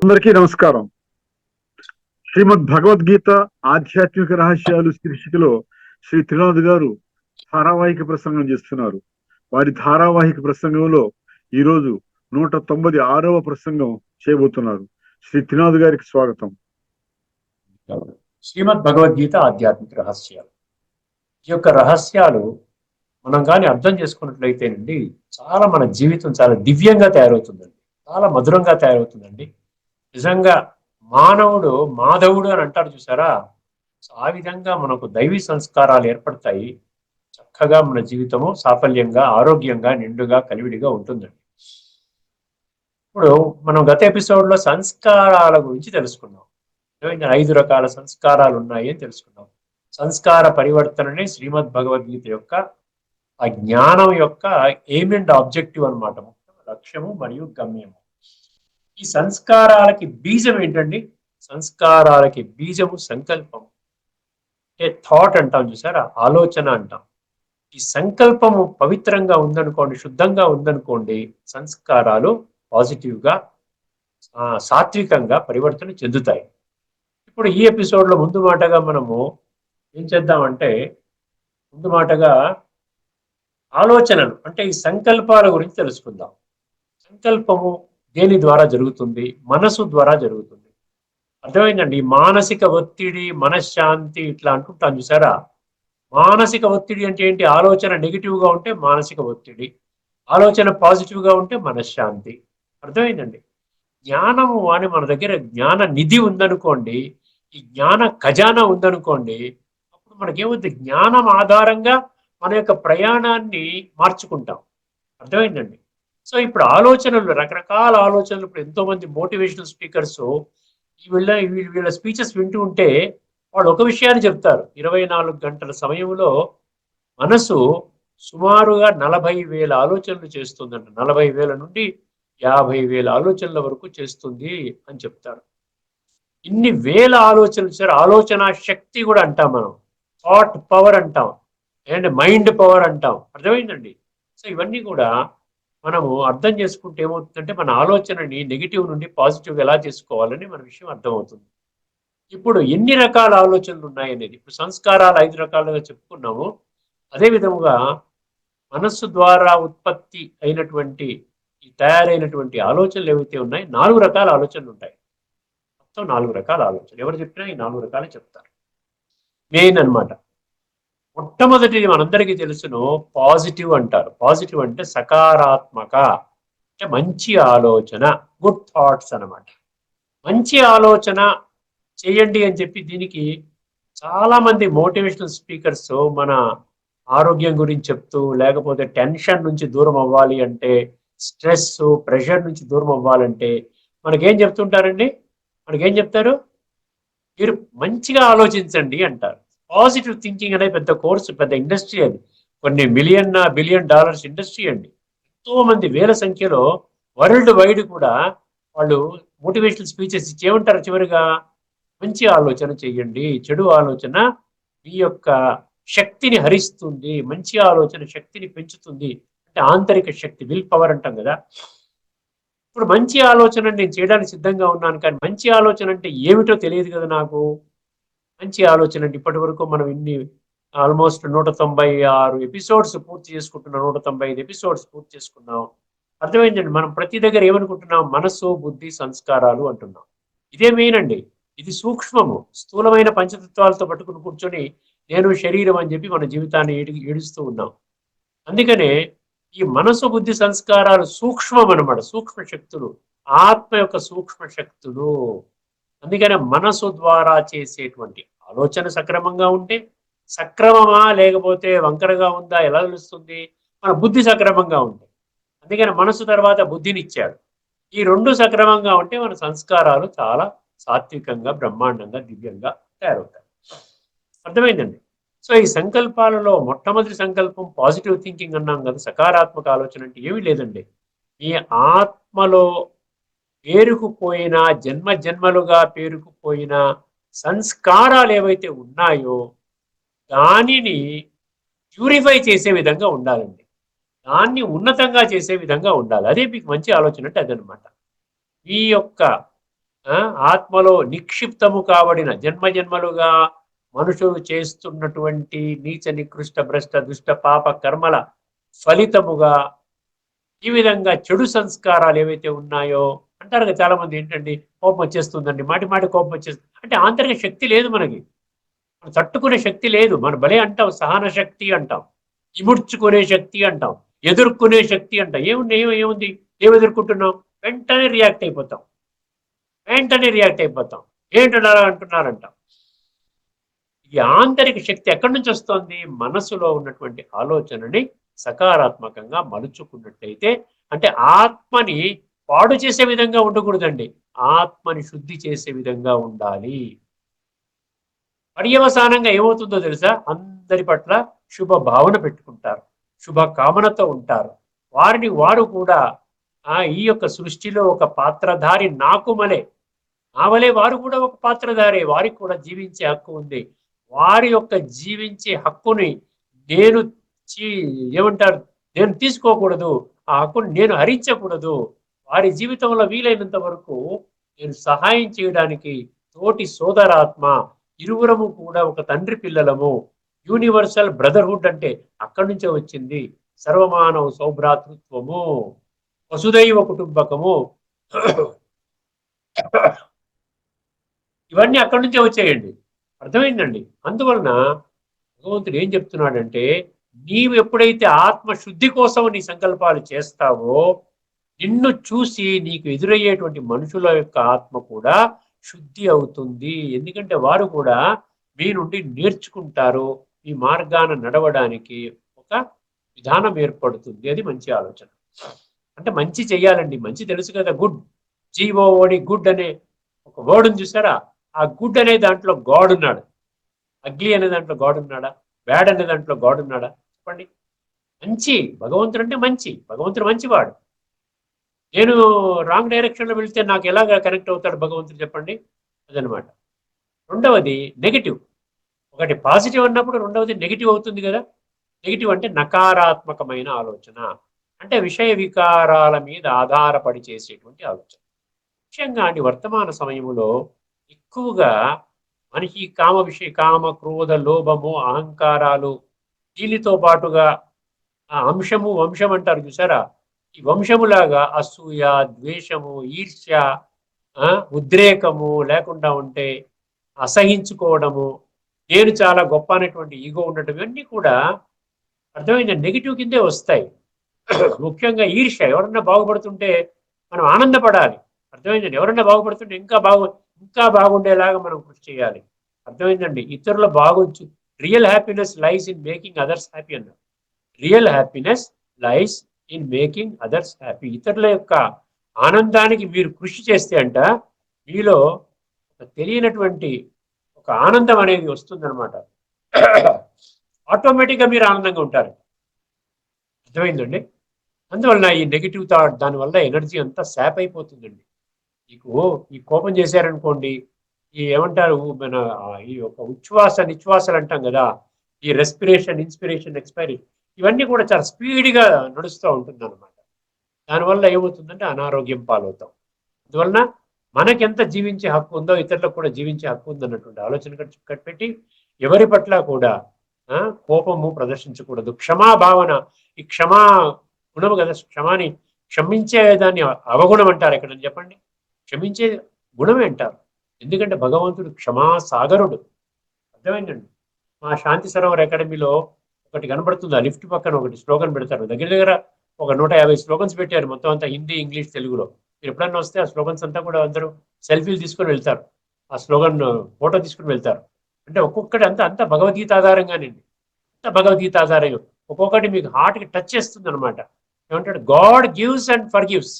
అందరికీ నమస్కారం. శ్రీమద్ భగవద్గీత ఆధ్యాత్మిక రహస్యాలు శీర్షికలో శ్రీ త్రినాథ్ గారు ధారావాహిక ప్రసంగం చేస్తున్నారు. వారి ధారావాహిక ప్రసంగంలో ఈరోజు 196వ ప్రసంగం చేయబోతున్నారు. శ్రీ త్రినాథ్ గారికి స్వాగతం. శ్రీమద్ భగవద్గీత ఆధ్యాత్మిక రహస్యాలు. ఈ యొక్క రహస్యాలు మనం కానీ అర్థం చేసుకున్నట్లయితేనండి చాలా మన జీవితం చాలా దివ్యంగా తయారవుతుందండి, చాలా మధురంగా తయారవుతుందండి. నిజంగా మానవుడు మాధవుడు అని అంటారు చూసారా, ఆ విధంగా మనకు దైవీ సంస్కారాలు ఏర్పడతాయి. చక్కగా మన జీవితము సాఫల్యంగా, ఆరోగ్యంగా, నిండుగా, కలివిడిగా ఉంటుందండి. ఇప్పుడు మనం గత ఎపిసోడ్లో సంస్కారాల గురించి తెలుసుకున్నాం. 5 రకాల సంస్కారాలు ఉన్నాయి అని తెలుసుకున్నాం. సంస్కార పరివర్తననే శ్రీమద్ భగవద్గీత యొక్క ఆ జ్ఞానం యొక్క ఎయిమ్ అండ్ ఆబ్జెక్టివ్ అనమాట, లక్ష్యము మరియు గమ్యము. ఈ సంస్కారాలకి బీజం ఏంటండి? సంస్కారాలకి బీజము సంకల్పం, అంటే థాట్ అంటాం చూసారా, ఆలోచన అంటాం. ఈ సంకల్పము పవిత్రంగా ఉందనుకోండి, శుద్ధంగా ఉందనుకోండి, సంస్కారాలు పాజిటివ్గా సాత్వికంగా పరివర్తన చెందుతాయి. ఇప్పుడు ఈ ఎపిసోడ్లో ముందు మాటగా మనము ఏం చేద్దామంటే, ముందు మాటగా ఆలోచనలు అంటే ఈ సంకల్పాల గురించి తెలుసుకుందాం. సంకల్పము దేని ద్వారా జరుగుతుంది? మనసు ద్వారా జరుగుతుంది. అర్థమైందండి. మానసిక ఒత్తిడి, మనశ్శాంతి ఇట్లా అంటుంటాను చూసారా. మానసిక ఒత్తిడి అంటే ఏంటి? ఆలోచన నెగిటివ్గా ఉంటే మానసిక ఒత్తిడి, ఆలోచన పాజిటివ్గా ఉంటే మనశ్శాంతి. అర్థమైందండి. జ్ఞానము అని మన దగ్గర జ్ఞాన నిధి ఉందనుకోండి, ఈ జ్ఞాన ఖజానా ఉందనుకోండి, అప్పుడు మనకేమవుతుంది? జ్ఞానం ఆధారంగా మన యొక్క ప్రయాణాన్ని మార్చుకుంటాం. అర్థమైందండి. సో ఇప్పుడు ఆలోచనలు, రకరకాల ఆలోచనలు, ఇప్పుడు ఎంతో మంది మోటివేషనల్ స్పీకర్స్ వీళ్ళ స్పీచెస్ వింటూ ఉంటే వాళ్ళు ఒక విషయాన్ని చెప్తారు. 24 గంటల సమయంలో మనసు సుమారుగా 40,000 ఆలోచనలు చేస్తుందంట. 40,000 నుండి 50,000 ఆలోచనల వరకు చేస్తుంది అని చెప్తారు. ఇన్ని వేల ఆలోచనలు సార్, ఆలోచన శక్తి కూడా అంటాం మనం, థాట్ పవర్ అంటాం, అండ్ మైండ్ పవర్ అంటాం. అర్థమైందండి. సో ఇవన్నీ కూడా మనము అర్థం చేసుకుంటే ఏమవుతుందంటే, మన ఆలోచనని నెగిటివ్ నుండి పాజిటివ్ ఎలా చేసుకోవాలని మన విషయం అర్థమవుతుంది. ఇప్పుడు ఎన్ని రకాల ఆలోచనలు ఉన్నాయనేది, ఇప్పుడు సంస్కారాలు 5 రకాలుగా చెప్పుకున్నాము. అదే విధముగా మనస్సు ద్వారా ఉత్పత్తి అయినటువంటి, ఈ తయారైనటువంటి ఆలోచనలు ఏవైతే ఉన్నాయి, 4 రకాల ఆలోచనలు ఉంటాయి. మొత్తం 4 రకాల ఆలోచనలు. ఎవరు చెప్పినా ఈ 4 రకాలే చెప్తారు. మెయిన్ అనమాట. మొట్టమొదటిది మనందరికీ తెలుసును, పాజిటివ్ అంటారు. పాజిటివ్ అంటే సకారాత్మక, అంటే మంచి ఆలోచన, గుడ్ థాట్స్ అనమాట. మంచి ఆలోచన చేయండి అని చెప్పి దీనికి చాలా మంది మోటివేషనల్ స్పీకర్స్ మన ఆరోగ్యం గురించి చెప్తూ, లేకపోతే టెన్షన్ నుంచి దూరం అవ్వాలి అంటే, స్ట్రెస్ ప్రెషర్ నుంచి దూరం అవ్వాలంటే మనకేం చెప్తుంటారండి? మనకేం చెప్తారు? మీరు మంచిగా ఆలోచించండి అంటారు. పాజిటివ్ థింకింగ్ అనే పెద్ద కోర్సు, పెద్ద ఇండస్ట్రీ అది. కొన్ని బిలియన్ డాలర్స్ ఇండస్ట్రీ అండి. ఎంతో మంది వేల సంఖ్యలో వరల్డ్ వైడ్ కూడా వాళ్ళు మోటివేషనల్ స్పీచెస్ ఇచ్చి ఏమంటారు చివరిగా? మంచి ఆలోచన చెయ్యండి, చెడు ఆలోచన మీ యొక్క శక్తిని హరిస్తుంది, మంచి ఆలోచన శక్తిని పెంచుతుంది. అంటే ఆంతరిక శక్తి, విల్ పవర్ అంటాం కదా. ఇప్పుడు మంచి ఆలోచన నేను చేయడానికి సిద్ధంగా ఉన్నాను, కానీ మంచి ఆలోచన అంటే ఏమిటో తెలియదు కదా నాకు. మంచి ఆలోచన అంటే ఇప్పటి వరకు మనం ఇన్ని ఆల్మోస్ట్ 196 ఎపిసోడ్స్ పూర్తి చేసుకుంటున్నాం, 195 ఎపిసోడ్స్ పూర్తి చేసుకున్నాం. అర్థమైందండి. మనం ప్రతి దగ్గర ఏమనుకుంటున్నాం? మనస్సు, బుద్ధి, సంస్కారాలు అంటున్నాం. ఇదే మెయిన్ అండి. ఇది సూక్ష్మము. స్థూలమైన పంచతత్వాలతో పట్టుకుని కూర్చొని నేను శరీరం అని చెప్పి మన జీవితాన్ని ఏడుస్తూ ఉన్నాం. అందుకనే ఈ మనసు, బుద్ధి, సంస్కారాలు సూక్ష్మం అనమాట, సూక్ష్మ శక్తులు, ఆత్మ యొక్క సూక్ష్మ శక్తులు. అందుకనే మనసు ద్వారా చేసేటువంటి ఆలోచన సక్రమంగా ఉంటే, సక్రమమా లేకపోతే వంకరగా ఉందా ఎలా తెలుస్తుంది? మన బుద్ధి సక్రమంగా ఉంటే. అందుకని మనసు తర్వాత బుద్ధిని ఇచ్చాడు. ఈ 2 సక్రమంగా ఉంటే మన సంస్కారాలు చాలా సాత్వికంగా, బ్రహ్మాండంగా, దివ్యంగా తయారవుతాయి. అర్థమైందండి. సో ఈ సంకల్పాలలో మొట్టమొదటి సంకల్పం పాజిటివ్ థింకింగ్ అన్నాం కదా. సకారాత్మక ఆలోచన అంటే ఏమీ లేదండి, ఈ ఆత్మలో పేరుకుపోయిన, జన్మ జన్మలుగా పేరుకుపోయిన సంస్కారాలు ఏవైతే ఉన్నాయో దానిని ప్యూరిఫై చేసే విధంగా ఉండాలండి. దాన్ని ఉన్నతంగా చేసే విధంగా ఉండాలి. అదే మీకు మంచి ఆలోచన అంటే అదనమాట. మీ యొక్క ఆత్మలో నిక్షిప్తము కాబడిన జన్మ జన్మలుగా మనుషులు చేస్తున్నటువంటి నీచ నికృష్ట భ్రష్ట దుష్ట పాప కర్మల ఫలితముగా ఈ విధంగా చెడు సంస్కారాలు ఏవైతే ఉన్నాయో అంటారు కదా చాలా మంది, ఏంటండి కోపం వచ్చేస్తుందండి, మాటి మాటి కోపం వచ్చేస్తుంది అంటే ఆంతరిక శక్తి లేదు మనకి, మనం తట్టుకునే శక్తి లేదు. మన భలే అంటాం సహన శక్తి అంటాం, ఇముడ్చుకునే శక్తి అంటాం, ఎదుర్కొనే శక్తి అంటాం. ఏముంది, ఏం ఎదుర్కొంటున్నాం, వెంటనే రియాక్ట్ అయిపోతాం, ఏంటన్నారా అంటున్నారంటాం. ఈ ఆంతరిక శక్తి ఎక్కడి నుంచి వస్తుంది, మనసులో ఉన్నటువంటి ఆలోచనని సకారాత్మకంగా మలుచుకున్నట్టయితే, అంటే ఆత్మని పాడు చేసే విధంగా ఉండకూడదండి, ఆత్మని శుద్ధి చేసే విధంగా ఉండాలి. పర్యవసానంగా ఏమవుతుందో తెలుసా, అందరి పట్ల శుభ భావన పెట్టుకుంటారు, శుభ కామనతో ఉంటారు. వారు కూడా ఈ యొక్క సృష్టిలో ఒక పాత్రధారి నావలే వారు కూడా ఒక పాత్రధారే, వారికి కూడా జీవించే హక్కు ఉంది. వారి యొక్క జీవించే హక్కుని నేను ఏమంటారు, నేను తీసుకోకూడదు, ఆ హక్కుని నేను హరించకూడదు. వారి జీవితంలో వీలైనంత వరకు నేను సహాయం చేయడానికి తోటి సోదరాత్మ, ఇరువురము కూడా ఒక తండ్రి పిల్లలము. యూనివర్సల్ బ్రదర్హుడ్ అంటే అక్కడి నుంచే వచ్చింది, సర్వమానవ సౌభ్రాతృత్వము, వసుదైవ కుటుంబకము, ఇవన్నీ అక్కడి నుంచే వచ్చాయండి. అర్థమైందండి. అందువలన భగవంతుడు ఏం చెప్తున్నాడంటే, నీవు ఎప్పుడైతే ఆత్మశుద్ధి కోసం నీ సంకల్పాలు చేస్తావో, నిన్ను చూసి నీకు ఎదురయ్యేటువంటి మనుషుల యొక్క ఆత్మ కూడా శుద్ధి అవుతుంది. ఎందుకంటే వారు కూడా మీ నుండి నేర్చుకుంటారు, ఈ మార్గాన నడవడానికి ఒక విధానం ఏర్పడుతుంది. అది మంచి ఆలోచన. అంటే మంచి చెయ్యాలండి, మంచి తెలుసు కదా, గుడ్, జీఓఓడి గుడ్ అనే ఒక వర్డ్ని చూసారా, ఆ గుడ్ అనే దాంట్లో గాడ్ ఉన్నాడు, అగ్లీ అనే దాంట్లో గాడ్ ఉన్నాడా, బ్యాడ్ అనే దాంట్లో గాడ్ ఉన్నాడా చెప్పండి. మంచి భగవంతుడు అంటే మంచి, భగవంతుడు మంచివాడు. నేను రాంగ్ డైరెక్షన్లో వెళ్తే నాకు ఎలాగ కనెక్ట్ అవుతాడు భగవంతుడు చెప్పండి, అదనమాట. రెండవది నెగిటివ్, ఒకటి పాజిటివ్ అన్నప్పుడు రెండవది నెగిటివ్ అవుతుంది కదా. నెగిటివ్ అంటే నకారాత్మకమైన ఆలోచన, అంటే విషయ వికారాల మీద ఆధారపడి చేసేటువంటి ఆలోచన. ముఖ్యంగా వర్తమాన సమయంలో ఎక్కువగా మనిషి కామ క్రోధ లోభము అహంకారాలు, దీనితో పాటుగా ఆ అంశము వంశం అంటారు చూసారా, ఈ వంశములాగా అసూయ, ద్వేషము, ఈర్ష్య, ఉద్రేకము లేకుండా ఉంటే అసహించుకోవడము, నేను చాలా గొప్ప అనేటువంటి ఈగో ఉండటం, ఇవన్నీ కూడా అర్థమైన నెగిటివ్ కిందే వస్తాయి. ముఖ్యంగా ఈర్ష్య, ఎవరన్నా బాగుపడుతుంటే మనం ఆనందపడాలి, అర్థమైందండి. ఎవరన్నా బాగుపడుతుంటే ఇంకా బాగుండేలాగా మనం కృషి చేయాలి, అర్థమైందండి. ఇతరుల బాగుంచు, real happiness lies in making others happy అన్నారు. Real happiness lies in making others happy. ఇతరుల యొక్క ఆనందానికి మీరు కృషి చేస్తే అంట మీలో ఒక తెలియనటువంటి ఒక ఆనందం అనేది వస్తుందన్నమాట. ఆటోమేటిక్గా మీరు ఆనందంగా ఉంటారు, అర్థమైందండి. అందువలన ఈ నెగిటివ్ థాట్, దానివల్ల ఎనర్జీ అంతా శాప్ అయిపోతుందండి. మీకు ఈ కోపం చేశారనుకోండి, ఈ ఏమంటారు మన ఈ యొక్క ఉచ్ఛ్వాస నిశ్వాసాలు అంటాం కదా, ఈ రెస్పిరేషన్, ఇన్స్పిరేషన్, ఎక్స్పైరేషన్, ఇవన్నీ కూడా చాలా స్పీడ్గా నడుస్తూ ఉంటుంది అనమాట. దానివల్ల ఏమవుతుందంటే అనారోగ్యం పాలవుతాం. అందువలన మనకెంత జీవించే హక్కు ఉందో ఇతరులకు కూడా జీవించే హక్కు ఉందన్నటువంటి ఆలోచన కట్టిపెట్టి ఎవరి పట్ల కూడా కోపము ప్రదర్శించకూడదు. క్షమాభావన, ఈ క్షమా గుణము కదా, క్షమాని క్షమించేదాన్ని అవగుణం అంటారు ఎక్కడ చెప్పండి, క్షమించే గుణమే అంటారు. ఎందుకంటే భగవంతుడు క్షమా సాగరుడు, అర్థమైందండి. మా శాంతి సరోవర్ అకాడమీలో ఒకటి కనబడుతుంది, ఆ లిఫ్ట్ పక్కన ఒకటి స్లోగన్ పెడతారు, దగ్గర ఒక 150 స్లోగన్స్ పెట్టారు, మొత్తం అంతా హిందీ, ఇంగ్లీష్, తెలుగులో. మీరు ఎప్పుడన్నా వస్తే ఆ స్లోగన్స్ అంతా కూడా అందరూ సెల్ఫీలు తీసుకొని వెళ్తారు, ఆ స్లోగన్ ఫోటో తీసుకుని వెళ్తారు. అంటే ఒక్కొక్కటి అంతా భగవద్గీత ఆధారంగానండి, అంత భగవద్గీత ఆధారంగా ఒక్కొక్కటి మీకు హార్ట్కి టచ్ చేస్తుంది అనమాట. ఏమంటాడు, God gives and for gives,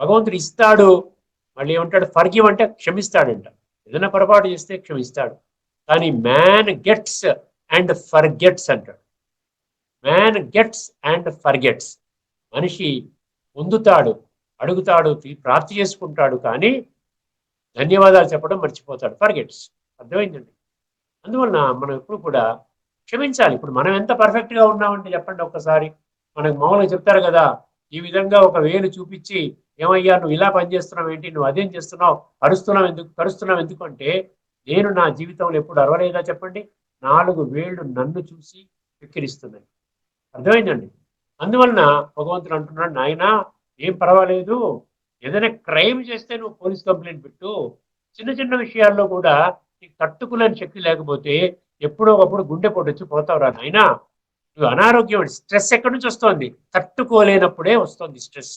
భగవంతుడు ఇస్తాడు, మళ్ళీ ఏమంటాడు ఫర్గివ్ అంటే క్షమిస్తాడంట, ఏదైనా పొరపాటు చేస్తే క్షమిస్తాడు. కానీ మ్యాన్ గెట్స్ అండ్ ఫర్గెట్స్ అంటాడు. మ్యాన్ గెట్స్ అండ్ ఫర్గెట్స్, మనిషి పొందుతాడు, అడుగుతాడు, ప్రార్థన చేసుకుంటాడు, కానీ ధన్యవాదాలు చెప్పడం మర్చిపోతాడు, ఫర్గెట్స్, అర్థమైందండి. అందువలన మనం ఎప్పుడు కూడా క్షమించాలి. ఇప్పుడు మనం ఎంత పర్ఫెక్ట్గా ఉన్నామంటే చెప్పండి ఒక్కసారి, మనకు మామూలుగా చెప్తారు కదా, ఈ విధంగా ఒక వేలు చూపించి ఏమయ్యా నువ్వు ఇలా పనిచేస్తున్నావు ఏంటి, నువ్వు అదేం చేస్తున్నావు, అరుస్తున్నావు ఎందుకు, కరుస్తున్నావు ఎందుకు అంటే, నేను నా జీవితంలో ఎప్పుడు అరవలేదా చెప్పండి? 4 వేళ్ళు నన్ను చూసి వెక్కిరిస్తున్నాయి. అర్థమైందండి? అందువలన భగవంతుడు అంటున్నాడు, నాయనా ఏం పర్వాలేదు, ఏదైనా క్రైమ్ చేస్తే నువ్వు పోలీస్ కంప్లైంట్ పెట్టు, చిన్న చిన్న విషయాల్లో కూడా నీకు తట్టుకునే శక్తి లేకపోతే ఎప్పుడో ఒకప్పుడు గుండెపోటు వచ్చి పోతావురా నాయనా. నువ్వు అనారోగ్యం, స్ట్రెస్ ఎక్కడి నుంచి వస్తుంది? తట్టుకోలేనప్పుడే వస్తుంది స్ట్రెస్.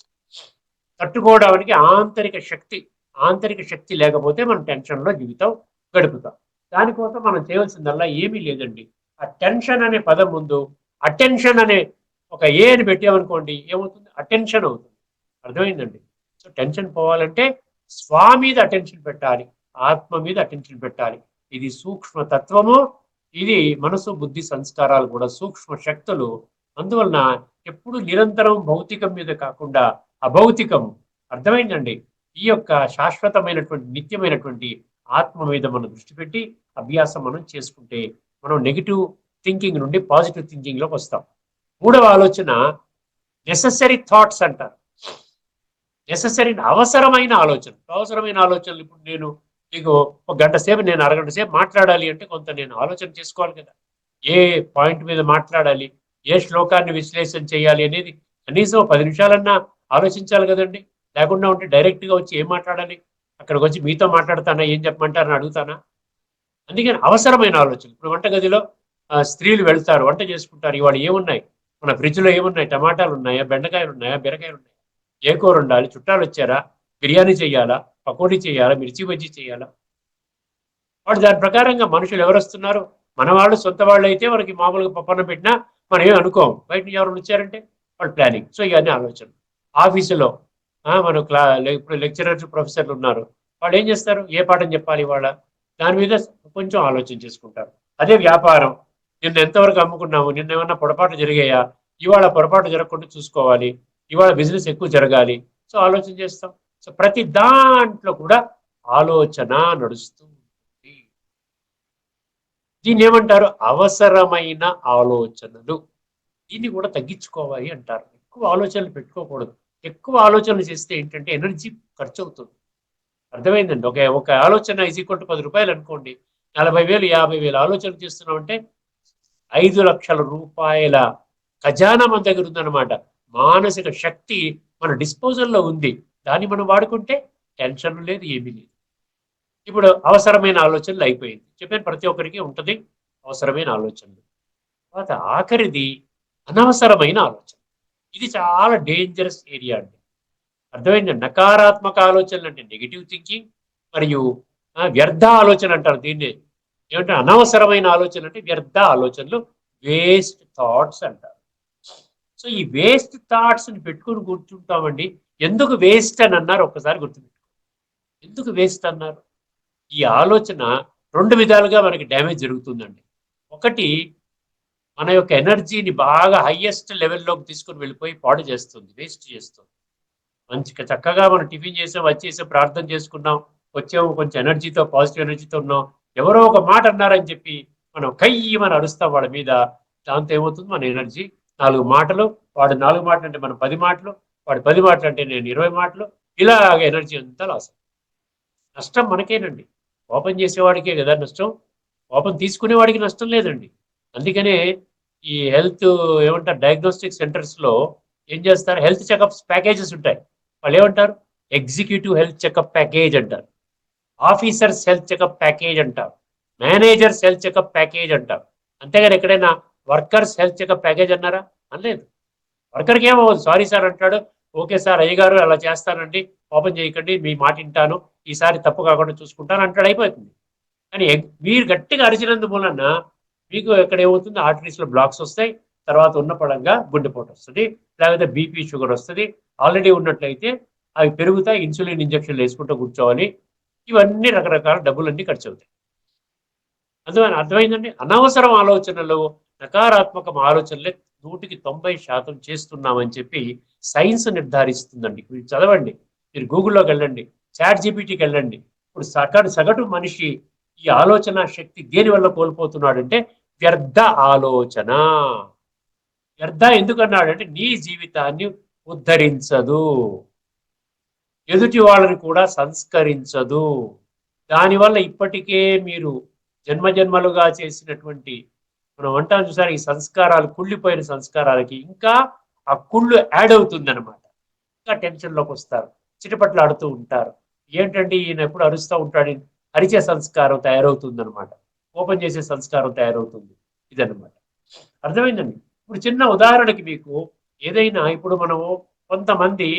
తట్టుకోవడానికి ఆంతరిక శక్తి లేకపోతే మనం టెన్షన్లో జీవితం గడుపుతాం. దానికోసం మనం చేయవలసిందల్లా ఏమీ లేదండి. ఆ టెన్షన్ అనే పదం ముందు అటెన్షన్ అనే ఒక ఏ అని పెట్టామనుకోండి, ఏమవుతుంది? అటెన్షన్ అవుతుంది. అర్థమైందండి? సో టెన్షన్ పోవాలంటే స్వా మీద అటెన్షన్ పెట్టాలి, ఆత్మ మీద అటెన్షన్ పెట్టాలి. ఇది సూక్ష్మ తత్వము, ఇది మనసు బుద్ధి సంస్కారాలు కూడా సూక్ష్మ శక్తులు. అందువలన ఎప్పుడు నిరంతరం భౌతికం మీద కాకుండా అభౌతికము, అర్థమైందండి, ఈ యొక్క శాశ్వతమైనటువంటి నిత్యమైనటువంటి ఆత్మ మీద మనం దృష్టి పెట్టి అభ్యాసం మనం చేసుకుంటే మనం నెగిటివ్ థింకింగ్ నుండి పాజిటివ్ థింకింగ్లోకి వస్తాం. 3వ ఆలోచన నెసెసరీ థాట్స్ అంటారు. నెసెసరీ అవసరమైన ఆలోచనలు. ఇప్పుడు నేను నీకు ఒక గంట సేపు, నేను అరగంట సేపు మాట్లాడాలి అంటే కొంత నేను ఆలోచన చేసుకోవాలి కదా. ఏ పాయింట్ మీద మాట్లాడాలి, ఏ శ్లోకాన్ని విశ్లేషణ చేయాలి అనేది కనీసం 10 నిమిషాలన్నా ఆలోచించాలి కదండి. లేకుండా ఉంటే డైరెక్ట్గా వచ్చి ఏం మాట్లాడాలి, అక్కడికి వచ్చి మీతో మాట్లాడతానా, ఏం చెప్పమంటారని అడుగుతానా? అందుకని అవసరమైన ఆలోచన. ఇప్పుడు వంటగదిలో స్త్రీలు వెళ్తారు, వంట చేసుకుంటారు. ఇవాళ ఏమున్నాయి, మన ఫ్రిడ్జ్లో ఏమున్నాయి, టమాటాలు ఉన్నాయా, బెండకాయలు ఉన్నాయా, బీరకాయలు ఉన్నాయా, ఏ కూర ఉండాలి, చుట్టాలు వచ్చారా, బిర్యానీ చేయాలా, పకోడీ చేయాలా, మిర్చి బజ్జీ చేయాలా? వాడు దాని ప్రకారంగా మనుషులు ఎవరు వస్తున్నారు, మన వాళ్ళు సొంత వాళ్ళు అయితే మనకి మామూలుగా పప్పన్న పెట్టినా మనం ఏమి అనుకోం. బయట నుంచి ఎవరు వచ్చారంటే వాళ్ళు ప్లానింగ్. సో ఇవన్నీ ఆలోచన. ఆఫీసులో మన ఇప్పుడు లెక్చరర్స్ ప్రొఫెసర్లు ఉన్నారు, వాళ్ళు ఏం చేస్తారు, ఏ పాఠం చెప్పాలి వాళ్ళ దాని మీద కొంచెం ఆలోచన చేసుకుంటారు. అదే వ్యాపారం, నిన్న ఎంతవరకు అమ్ముకున్నాము, నిన్న ఏమన్నా పొరపాటు జరిగాయా, ఇవాళ పొరపాటు జరగకుండా చూసుకోవాలి, ఇవాళ బిజినెస్ ఎక్కువ జరగాలి, సో ఆలోచన చేస్తాం. సో ప్రతి దాంట్లో కూడా ఆలోచన నడుస్తూ ఉంటుంది. దీన్ని ఏమంటారు? అవసరమైన ఆలోచనలు. దీన్ని కూడా తగ్గించుకోవాలి అంటారు. ఎక్కువ ఆలోచనలు పెట్టుకోకూడదు. ఎక్కువ ఆలోచనలు చేస్తే ఏంటంటే ఎనర్జీ ఖర్చు అవుతుంది. అర్థమైందండి? ఒక ఆలోచన =10 రూపాయలు అనుకోండి, 40,000 50,000 ఆలోచనలు చేస్తున్నామంటే 5,00,000 రూపాయల ఖజానా మన దగ్గర ఉందన్నమాట. మానసిక శక్తి మన డిస్పోజల్లో ఉంది. దాన్ని మనం వాడుకుంటే టెన్షన్ లేదు, ఏమీ లేదు. ఇప్పుడు అవసరమైన ఆలోచనలు అయిపోయింది. చెప్పాను, ప్రతి ఒక్కరికి ఉంటుంది అవసరమైన ఆలోచనలు. తర్వాత ఆఖరిది అనవసరమైన ఆలోచన. ఇది చాలా డేంజరస్ ఏరియా అండి. అర్థమైందండి? నకారాత్మక ఆలోచనలు అంటే నెగిటివ్ థింకింగ్, మరియు వ్యర్థ ఆలోచన అంటారు దీన్ని. ఏమంటే అనవసరమైన ఆలోచనలు అంటే వ్యర్థ ఆలోచనలు, వేస్ట్ థాట్స్ అంటారు. సో ఈ వేస్ట్ థాట్స్ని పెట్టుకుని కూర్చుంటామండి. ఎందుకు వేస్ట్ అని అన్నారు ఒక్కసారి గుర్తుపెట్టుకోండి. ఎందుకు వేస్ట్ అన్నారు? ఈ ఆలోచన 2 విధాలుగా మనకి డ్యామేజ్ జరుగుతుందండి. ఒకటి, మన యొక్క ఎనర్జీని బాగా హైయెస్ట్ లెవెల్లోకి తీసుకుని వెళ్ళిపోయి పాడు చేస్తుంది, వేస్ట్ చేస్తుంది. మంచిగా చక్కగా మనం టిఫిన్ చేసాం, వచ్చేసాం, ప్రార్థన చేసుకున్నాం, వచ్చాము, కొంచెం ఎనర్జీతో, పాజిటివ్ ఎనర్జీతో ఉన్నాం. ఎవరో ఒక మాట అన్నారని చెప్పి మనం కయ్యమని అరుస్తాం వాళ్ళ మీద. దాంతో ఏమవుతుంది, మన ఎనర్జీ 4 మాటలు, వాడు 4 మాటలు అంటే మనం 10 మాటలు, వాడు 10 మాటలు అంటే నేను 20 మాటలు, ఇలాగ ఎనర్జీ అంతా లాస్. నష్టం మనకేనండి. కోపం చేసేవాడికే కదా నష్టం, కోపం తీసుకునేవాడికి నష్టం లేదండి. అందుకనే ఈ హెల్త్ ఏమంటారు, డయాగ్నోస్టిక్ సెంటర్స్లో ఏం చేస్తారు, హెల్త్ చెకప్స్ ప్యాకేజెస్ ఉంటాయి. వాళ్ళు ఏమంటారు, ఎగ్జిక్యూటివ్ హెల్త్ చెకప్ ప్యాకేజ్ అంటారు, ఆఫీసర్స్ హెల్త్ చెకప్ ప్యాకేజ్ అంటారు, మేనేజర్స్ హెల్త్ చెకప్ ప్యాకేజ్ అంటారు. అంతేగాని ఎక్కడైనా వర్కర్స్ హెల్త్ చెకప్ ప్యాకేజ్ అన్నారా? అనలేదు. వర్కర్కి ఏమవ్వదు, సారీ సార్ అంటాడు, ఓకే సార్ అయ్యగారు అలా చేస్తానండి, కోపం చేయకండి, మీ మాట వింటాను, ఈసారి తప్పు కాకుండా చూసుకుంటాను అంటాడు, అయిపోతుంది. కానీ మీరు గట్టిగా అరిచినందు మూలన మీకు ఎక్కడ ఏమవుతుంది, ఆర్టరీస్లో బ్లాక్స్ వస్తాయి, తర్వాత ఉన్న పడంగా గుండెపోటు వస్తుంది, లేకపోతే బీపీ షుగర్ వస్తుంది. ఆల్రెడీ ఉన్నట్లయితే అవి పెరుగుతాయి, ఇన్సులిన్ ఇంజక్షన్లు వేసుకుంటూ కూర్చోవాలి. ఇవన్నీ రకరకాల డబ్బులన్నీ ఖర్చు అవుతాయి. అందువల్ల అర్థమైందండి, అనవసరం ఆలోచనలు, నకారాత్మక ఆలోచనలే 100% చేస్తున్నామని చెప్పి సైన్స్ నిర్ధారిస్తుందండి. మీరు చదవండి, మీరు గూగుల్లోకి వెళ్ళండి, చాట్ జీపీటీకి వెళ్ళండి. ఇప్పుడు సగటు మనిషి ఈ ఆలోచన శక్తి దేని వల్ల కోల్పోతున్నాడంటే వ్యర్థ ఆలోచన. వ్యర్థ ఎందుకన్నాడంటే నీ జీవితాన్ని ఉద్ధరించదు, ఎదుటి వాళ్ళని కూడా సంస్కరించదు. దానివల్ల ఇప్పటికే మీరు జన్మజన్మలుగా చేసినటువంటి, మనం అంటాం చూసారు, ఈ సంస్కారాలు, కుళ్ళిపోయిన సంస్కారాలకి ఇంకా ఆ కుళ్ళు యాడ్ అవుతుంది అనమాట. ఇంకా టెన్షన్లోకి వస్తారు, చిటపట్లు ఆడుతూ ఉంటారు. ఏంటంటే ఈయన ఎప్పుడు అరుస్తూ ఉంటాడు, అరిచే సంస్కారం తయారవుతుంది అనమాట, కోపం చేసే సంస్కారం తయారవుతుంది. ఇదన్నమాట. అర్థమైందండి. ఇప్పుడు చిన్న ఉదాహరణకి మీకు ఏదైనా, ఇప్పుడు మనము కొంతమంది,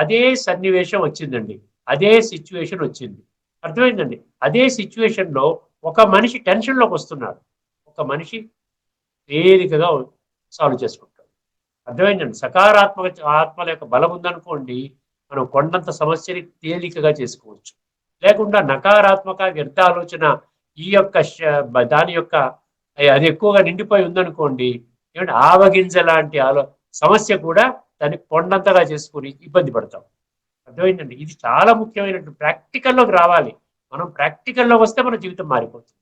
అదే సన్నివేశం వచ్చిందండి, అదే సిచ్యువేషన్ వచ్చింది, అర్థమైందండి, అదే సిచ్యువేషన్ లో ఒక మనిషి టెన్షన్ లోకి వస్తున్నాడు, ఒక మనిషి తేలికగా సాల్వ్ చేసుకుంటాడు. అర్థమైందండి. సకారాత్మక ఆత్మల యొక్క బలం ఉందనుకోండి, మనం కొండంత సమస్యని తేలికగా చేసుకోవచ్చు. లేకుండా నకారాత్మక వ్యర్థ ఆలోచన, ఈ యొక్క దాని యొక్క అది ఎక్కువగా నిండిపోయి ఉందనుకోండి, ఏమంటే ఆవగింజ లాంటి సమస్య కూడా దాన్ని కొండంతగా చేసుకుని ఇబ్బంది పడతాం. అర్థమైందండి. ఇది చాలా ముఖ్యమైనటువంటి ప్రాక్టికల్లోకి రావాలి. మనం ప్రాక్టికల్లోకి వస్తే మన జీవితం మారిపోతుంది.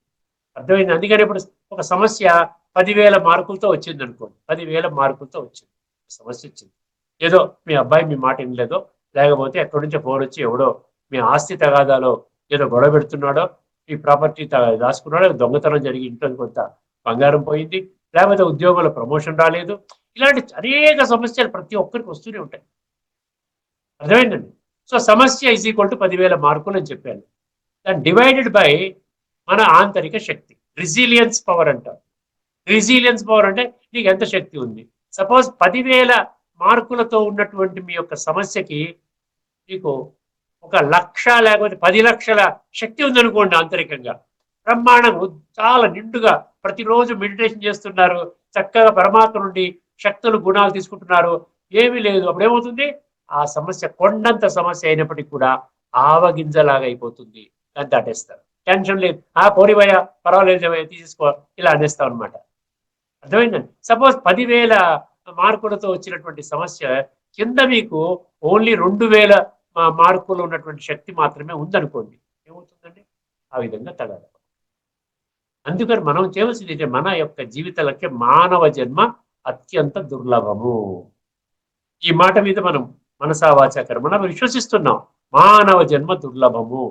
అర్థమైంది. అందుకని ఇప్పుడు ఒక సమస్య 10,000 మార్కులతో వచ్చింది అనుకోండి, 10,000 మార్కులతో వచ్చింది సమస్య వచ్చింది. ఏదో మీ అబ్బాయి మీ మాట వినలేదో, లేకపోతే ఎక్కడి నుంచో ఫోన్ వచ్చి ఎవడో మీ ఆస్తి తగాదాలో ఏదో గొడవ పెడుతున్నాడో, మీ ప్రాపర్టీ దాచుకున్నాడో, దొంగతనం జరిగి ఇంట్లో కొంత బంగారం పోయింది, లేకపోతే ఉద్యోగంలో ప్రమోషన్ రాలేదు, ఇలాంటి అనేక సమస్యలు ప్రతి ఒక్కరికి వస్తూనే ఉంటాయి. అర్థమైందండి. సో సమస్య ఈజ్ ఈక్వల్ టు 10,000 మార్కులు అని చెప్పాను. దాన్ని డివైడెడ్ బై మన ఆంతరిక శక్తి, రిజిలియన్స్ పవర్ అంటారు. రిజిలియన్స్ పవర్ అంటే నీకు ఎంత శక్తి ఉంది. సపోజ్ 10,000 మార్కులతో ఉన్నటువంటి మీ యొక్క సమస్యకి మీకు 1,00,000 లేకపోతే 10,00,000 శక్తి ఉందనుకోండి ఆంతరికంగా, బ్రహ్మాండం చాలా నిండుగా ప్రతిరోజు మెడిటేషన్ చేస్తున్నారు, చక్కగా పరమాత్మ నుండి శక్తులు గుణాలు తీసుకుంటున్నారు, ఏమీ లేదు, అప్పుడు ఏమవుతుంది, ఆ సమస్య కొండంత సమస్య అయినప్పటికీ కూడా ఆవగింజలాగా అయిపోతుంది, దాన్ని దాటేస్తారు. టెన్షన్ లేదు, పోనివయ్యా పర్వాలేదు తీసుకో, ఇలా అనేస్తాం అనమాట. అర్థమైందండి. సపోజ్ 10,000 మార్కులతో వచ్చినటువంటి సమస్య కింద మీకు ఓన్లీ 2,000 మార్కులు ఉన్నటువంటి శక్తి మాత్రమే ఉందనుకోండి, ఏమవుతుందండి, ఆ విధంగా తగాలి. అందుకని మనం చేయవలసింది, మన యొక్క జీవితాలకి మానవ జన్మ అత్యంత దుర్లభము. ఈ మాట మీద మనం మనసా వాచా కర్మణ విశ్వసిస్తున్నాం, మానవ జన్మ దుర్లభము.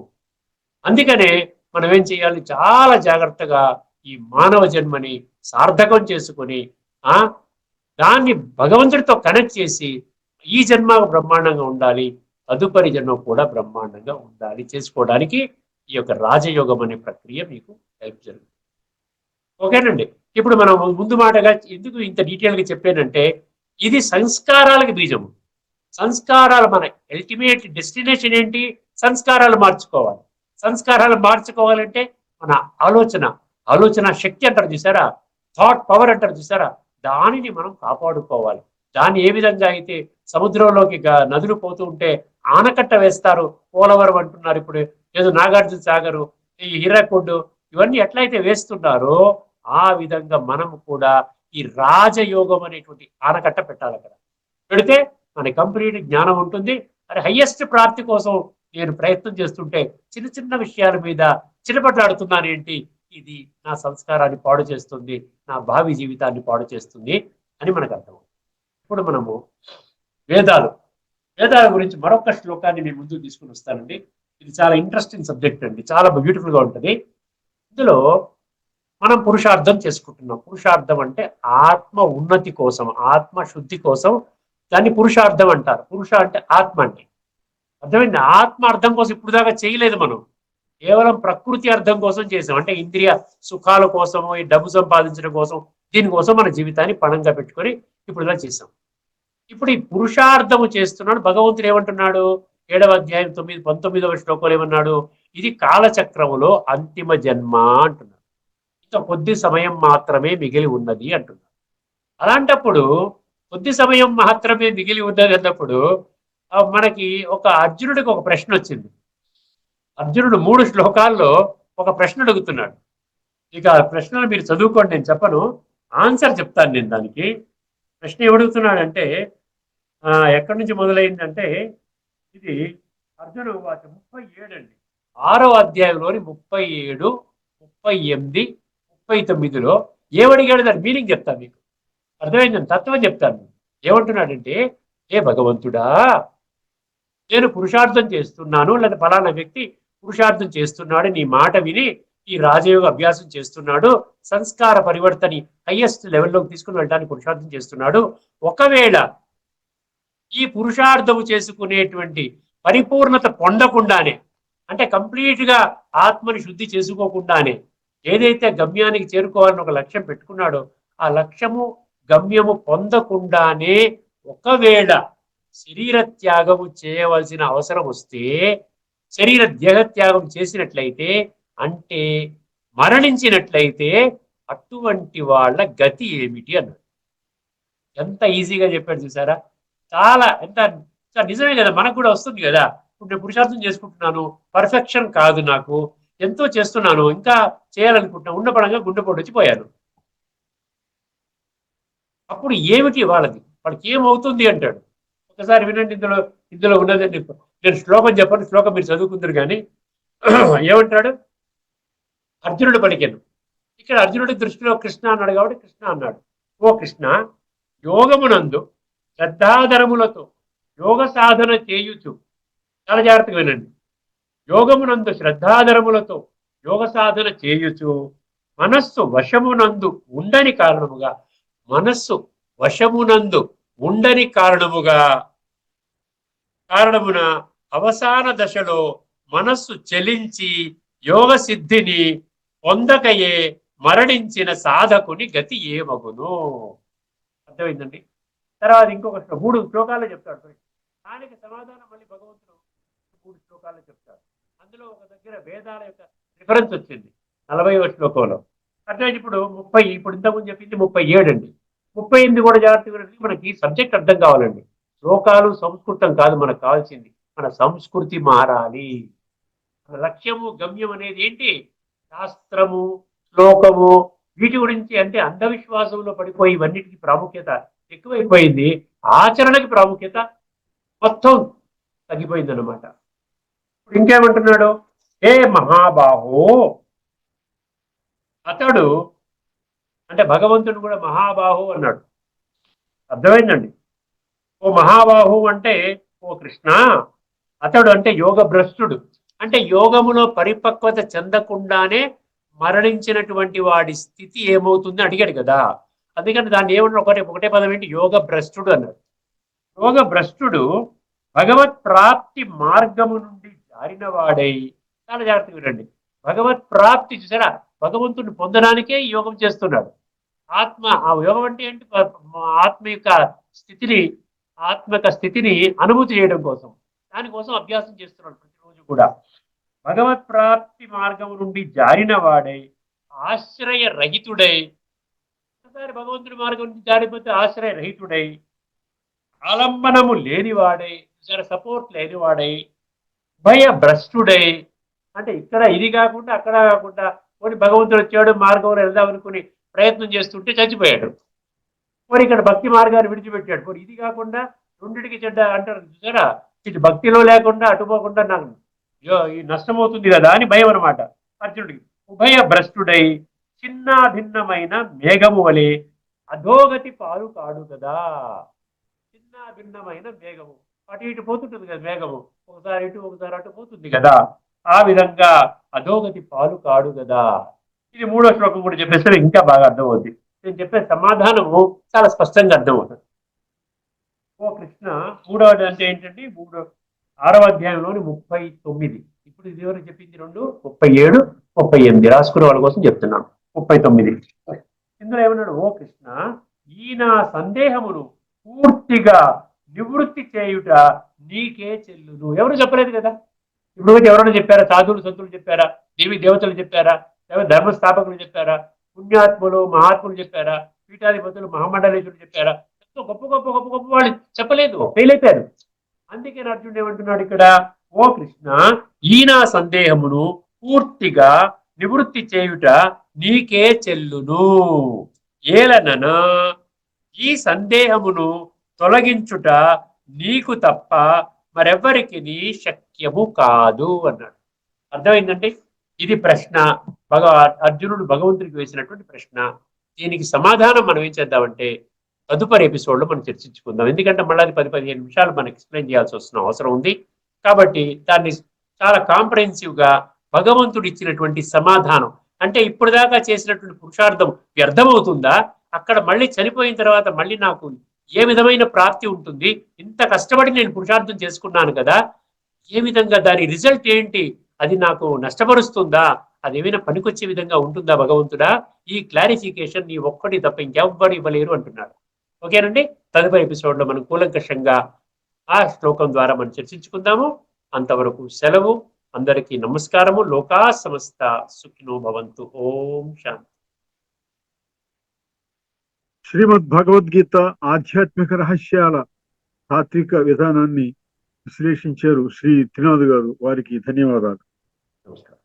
అందుకనే మనం ఏం చేయాలి, చాలా జాగ్రత్తగా ఈ మానవ జన్మని సార్థకం చేసుకొని దాన్ని భగవంతుడితో కనెక్ట్ చేసి, ఈ జన్మ బ్రహ్మాండంగా ఉండాలి, తదుపరి జన్మ కూడా బ్రహ్మాండంగా ఉండాలి చేసుకోవడానికి ఈ యొక్క రాజయోగం అనే ప్రక్రియ మీకు హెల్ప్ జరుగుతుంది. ఓకేనండి. ఇప్పుడు మనం ముందు మాటగా ఎందుకు ఇంత డీటెయిల్గా చెప్పానంటే, ఇది సంస్కారాలకు బీజము. సంస్కారాలు, మన అల్టిమేట్ డెస్టినేషన్ ఏంటి, సంస్కారాలు మార్చుకోవాలి. సంస్కారాలు మార్చుకోవాలంటే మన ఆలోచన శక్తి అంటారు చూసారా, థాట్ పవర్ అంటారు చూసారా, దానిని మనం కాపాడుకోవాలి. దాన్ని ఏ విధంగా అయితే సముద్రంలోకి నదులు పోతూ ఉంటే ఆనకట్ట వేస్తారు, పోలవరం అంటున్నారు, ఇప్పుడు ఏదో నాగార్జున సాగరు, ఈ హీరాకోడ్, ఇవన్నీ ఎట్లయితే వేస్తున్నారో ఆ విధంగా మనం కూడా ఈ రాజయోగం అనేటువంటి ఆనకట్ట పెట్టాలి. అక్కడ పెడితే మన కంప్లీట్ జ్ఞానం ఉంటుంది. అది హయ్యెస్ట్ ప్రాప్తి కోసం నేను ప్రయత్నం చేస్తుంటే చిన్న చిన్న విషయాల మీద చిరపట్లాడుతున్నాను ఏంటి, ఇది నా సంస్కారాన్ని పాడు చేస్తుంది, నా భావి జీవితాన్ని పాడు చేస్తుంది అని మనకు అర్థం. ఇప్పుడు మనము వేదాల గురించి మరొక శ్లోకాన్ని నేను ముందుకు తీసుకుని వస్తానండి. ఇది చాలా ఇంట్రెస్టింగ్ సబ్జెక్ట్ అండి, చాలా బ్యూటిఫుల్ గా ఉంటుంది. ఇందులో మనం పురుషార్థం చేసుకుంటున్నాం. పురుషార్థం అంటే ఆత్మ ఉన్నతి కోసం, ఆత్మ శుద్ధి కోసం దాన్ని పురుషార్థం అంటారు. పురుష అంటే ఆత్మ అంటే, అర్థమైంది. ఆత్మ అర్థం కోసం ఇప్పుడు దాకా చేయలేదు మనం, కేవలం ప్రకృతి అర్థం కోసం చేసాం. అంటే ఇంద్రియ సుఖాల కోసము, ఈ డబ్బు సంపాదించడం కోసం, దీనికోసం మన జీవితాన్ని పణంగా పెట్టుకొని ఇప్పుడు ఇలా చేసాం. ఇప్పుడు ఈ పురుషార్థము చేస్తున్నాడు భగవంతుడు. ఏమంటున్నాడు, 7వ అధ్యాయం 19వ శ్లోకంలో ఏమన్నాడు, ఇది కాలచక్రములో అంతిమ జన్మ అంటున్నాడు. ఇంకా కొద్ది సమయం మాత్రమే మిగిలి ఉన్నది అంటున్నాడు. అలాంటప్పుడు కొద్ది సమయం మాత్రమే మిగిలి ఉన్నది అన్నప్పుడు మనకి అర్జునుడికి ఒక ప్రశ్న వచ్చింది. అర్జునుడు 3 శ్లోకాల్లో ఒక ప్రశ్న అడుగుతున్నాడు. ఇక ప్రశ్నలు మీరు చదువుకోండి, నేను చెప్పను, ఆన్సర్ చెప్తాను నేను దానికి. ప్రశ్న ఏమడుగుతున్నాడంటే, ఎక్కడి నుంచి మొదలైందంటే, ఇది అర్జున వాచ 37 అండి, 6వ అధ్యాయంలోని 37, 38, 39లో ఏమడిగాడు, దాని మీనింగ్ చెప్తాను మీకు, అర్థమైందని తత్వం చెప్తాను. ఏమంటున్నాడంటే, ఏ భగవంతుడా, నేను పురుషార్థం చేస్తున్నాను, లేదా ఫలానా వ్యక్తి పురుషార్థం చేస్తున్నాడు, నీ మాట విని ఈ రాజయోగ అభ్యాసం చేస్తున్నాడు, సంస్కార పరివర్తని హైయెస్ట్ లెవెల్లోకి తీసుకుని వెళ్ళడానికి పురుషార్థం చేస్తున్నాడు. ఒకవేళ ఈ పురుషార్థము చేసుకునేటువంటి పరిపూర్ణత పొందకుండానే, అంటే కంప్లీట్ గా ఆత్మని శుద్ధి చేసుకోకుండానే ఏదైతే గమ్యానికి చేరుకోవాలని ఒక లక్ష్యం పెట్టుకున్నాడో ఆ లక్ష్యము గమ్యము పొందకుండానే ఒకవేళ శరీర త్యాగము చేయవలసిన అవసరం వస్తే, శరీర దేహత్యాగం చేసినట్లయితే, అంటే మరణించినట్లయితే అటువంటి వాళ్ళ గతి ఏమిటి అన్నాడు. ఎంత ఈజీగా చెప్పాడు చూసారా. చాలా ఎంత నిజమే కదా, మనకు కూడా వస్తుంది కదా. ఇప్పుడు నేను పురుషార్థం చేసుకుంటున్నాను, పర్ఫెక్షన్ కాదు, నాకు ఎంతో చేస్తున్నాను, ఇంకా చేయాలనుకుంటున్నా, ఉన్న పడంగా గుండెపోటు వచ్చిపోయాను. అప్పుడు ఏమిటి వాళ్ళకి ఏమవుతుంది అంటాడు. ఒకసారి వినండి, ఇందులో ఉన్నదండి. నేను శ్లోకం చెప్పను, శ్లోకం మీరు చదువుకుందరు కానీ ఏమంటాడు, అర్జునుడు పలికెను. ఇక్కడ అర్జునుడి దృష్టిలో కృష్ణ అన్నాడు కాబట్టి కృష్ణ అన్నాడు, ఓ కృష్ణ, యోగమునందు శ్రద్ధాధరములతో యోగ సాధన చేయుచు, చాలా జాగ్రత్తగా వినండి, యోగమునందు శ్రద్ధాధరములతో యోగ సాధన చేయుచు మనస్సు వశమునందు ఉండని కారణముగా, మనస్సు వశమునందు ఉండని కారణమున అవసాన దశలో మనస్సు చెలించి యోగ సిద్ధిని పొందకయే మరణించిన సాధకుని గతి ఏమగును. అర్థమైందండి. తర్వాత ఇంకొక 3 శ్లోకాలు చెప్తాడు. దానికి సమాధానం మళ్ళీ భగవంతుడు 3 శ్లోకాలు చెప్తాడు. అందులో ఒక దగ్గర వేదాల యొక్క రిఫరెన్స్ వచ్చింది 40వ శ్లోకంలో. అట్లా ఇప్పుడు ఇంతకుముందు చెప్పింది 37 అండి. 38 కూడా జాగ్రత్తగా మనకి సబ్జెక్ట్ అర్థం కావాలండి. శ్లోకాలు సంస్కృతం కాదు మనకు కావాల్సింది, మన సంస్కృతి మారాలి. మన లక్ష్యము గమ్యం అనేది ఏంటి, శాస్త్రము శ్లోకము వీటి గురించి, అంటే అంధవిశ్వాసంలో పడిపోయి ఇవన్నిటికీ ప్రాముఖ్యత ఎక్కువైపోయింది, ఆచరణకి ప్రాముఖ్యత మొత్తం తగ్గిపోయింది అనమాట. ఇప్పుడు ఇంకేమంటున్నాడు, ఏ మహాబాహో, అతడు అంటే భగవంతుడు కూడా మహాబాహు అన్నాడు. అర్థమైందండి. ఓ మహాబాహు అంటే ఓ కృష్ణ, అతడు అంటే యోగ భ్రష్టుడు, అంటే యోగములో పరిపక్వత చెందకుండానే మరణించినటువంటి వాడి స్థితి ఏమవుతుంది అడిగాడు కదా. అందుకని దాన్ని ఏమన్నా ఒకటే పదం ఏంటి, యోగ భ్రష్టుడు అన్నాడు. యోగ భ్రష్టుడు భగవత్ ప్రాప్తి మార్గము నుండి జారిన వాడై, చాలా జాగ్రత్తగా వినండి, భగవత్ ప్రాప్తి చూసారా, భగవంతుని పొందడానికే యోగం చేస్తున్నాడు. ఆ యోగం అంటే ఏంటి, ఆత్మ యొక్క స్థితిని అనుభూతి చేయడం కోసం, దానికోసం అభ్యాసం చేస్తున్నాడు ప్రతిరోజు కూడా. భగవత్ ప్రాప్తి మార్గం నుండి జారిన వాడై, ఆశ్రయ రహితుడై, ఒకసారి భగవంతుడి మార్గం నుంచి జారిపోతే ఆశ్రయ రహితుడై, ఆలంబనము లేనివాడై, సపోర్ట్ లేనివాడై, భయ భ్రష్టుడై, అంటే ఇక్కడ ఇది కాకుండా అక్కడ కాకుండా పోనీ భగవంతుడు వచ్చాడు మార్గంలో వెళ్దాం అనుకుని ప్రయత్నం చేస్తుంటే చచ్చిపోయాడు. పోనీ ఇక్కడ భక్తి మార్గాన్ని విడిచిపెట్టాడు. పోనీ ఇది కాకుండా రెండిటికి చెడ్డ అంటారు చూసారా, ఇటు భక్తిలో లేకుండా అటుపోకుండా నాకు ఈ నష్టమవుతుంది కదా అని భయం అనమాట అర్జునుడికి. ఉభయ భ్రష్టుడై చిన్న భిన్నమైన మేఘము వలె అధోగతి పాలు కాడు కదా. చిన్న భిన్నమైన మేఘము, అటు ఇటు పోతుంటుంది కదా మేఘము, ఒకసారి ఇటు ఒకసారి అటు పోతుంది కదా, ఆ విధంగా అధోగతి పాలు కాడు కదా. ఇది 3వ శ్లోకం కూడా చెప్పేస్తే ఇంకా బాగా అర్థమవుతుంది. నేను చెప్పే సమాధానము చాలా స్పష్టంగా అర్థమవుతుంది. ఓ కృష్ణ, 3వది అంటే ఏంటంటే 6వ అధ్యాయంలోని 39. ఇప్పుడు ఇది ఎవరు చెప్పింది 2, 37, 38 రాసుకునే వాళ్ళ కోసం చెప్తున్నాను. 39 ఇందులో ఏమన్నాడు, ఓ కృష్ణ, ఈ నా సందేహమును పూర్తిగా నివృత్తి చేయుట నీకే చెల్లును. ఎవరు చెప్పలేదు కదా. ఇప్పుడు ఎవరైనా చెప్పారా, సాధువులు సంతులు చెప్పారా, దేవి దేవతలు చెప్పారా, ధర్మస్థాపకులు చెప్పారా, పుణ్యాత్ములు మహాత్ములు చెప్పారా, పీఠాధిపతులు మహామండలేశ్వరులు చెప్పారా, ఎంతో గొప్ప గొప్ప గొప్ప గొప్ప వాళ్ళు చెప్పలేదు, ఫెయిల్ అయిపోయారు. అందుకే అర్జునుడు ఏమంటున్నాడు ఇక్కడ, ఓ కృష్ణ, ఈ నా సందేహమును పూర్తిగా నివృత్తి చేయుట నీకే చెల్లును. ఏలనన ఈ సందేహమును తొలగించుట నీకు తప్ప మరెవ్వరికి శక్యము కాదు అన్నాడు. అర్థమైందండి. ఇది ప్రశ్న, అర్జునుడు భగవంతుడికి వేసినటువంటి ప్రశ్న. దీనికి సమాధానం మనం ఏం చేద్దామంటే, తదుపరి ఎపిసోడ్ లో మనం చర్చించుకుందాం. ఎందుకంటే మళ్ళీ అది 10-15 నిమిషాలు మనం ఎక్స్ప్లెయిన్ చేయాల్సి వస్తున్న అవసరం ఉంది. కాబట్టి దాన్ని చాలా కాంప్రహెన్సివ్ గా భగవంతుడు ఇచ్చినటువంటి సమాధానం, అంటే ఇప్పుడు దాకా చేసినటువంటి పురుషార్థం వ్యర్థమవుతుందా, అక్కడ మళ్ళీ చనిపోయిన తర్వాత మళ్ళీ నాకు ఏ విధమైన ప్రాప్తి ఉంటుంది, ఇంత కష్టపడి నేను పురుషార్థం చేసుకున్నాను కదా, ఏ విధంగా దాని రిజల్ట్ ఏంటి, అది నాకు నష్టపరుస్తుందా, అది ఏమైనా పనికొచ్చే విధంగా ఉంటుందా భగవంతుడా, ఈ క్లారిఫికేషన్ నీ ఒక్కటి తప్ప ఇంకెవ్వరు ఇవ్వలేరు అంటున్నాడు. ఓకేనండి, తదుపరి ఎపిసోడ్ లో మనం కూలంకషంగా ఆ శ్లోకం ద్వారా మనం చర్చించుకుందాము. అంతవరకు సెలవు. అందరికీ నమస్కారము. లోకా సమస్త సుఖినో భవంతు. ఓం శాంతి. శ్రీమద్ భగవద్గీత ఆధ్యాత్మిక రహస్యాల తాత్విక విధానాన్ని విశ్లేషించారు శ్రీ త్రినాథ్ గారు. వారికి ధన్యవాదాలు. నమస్కారం.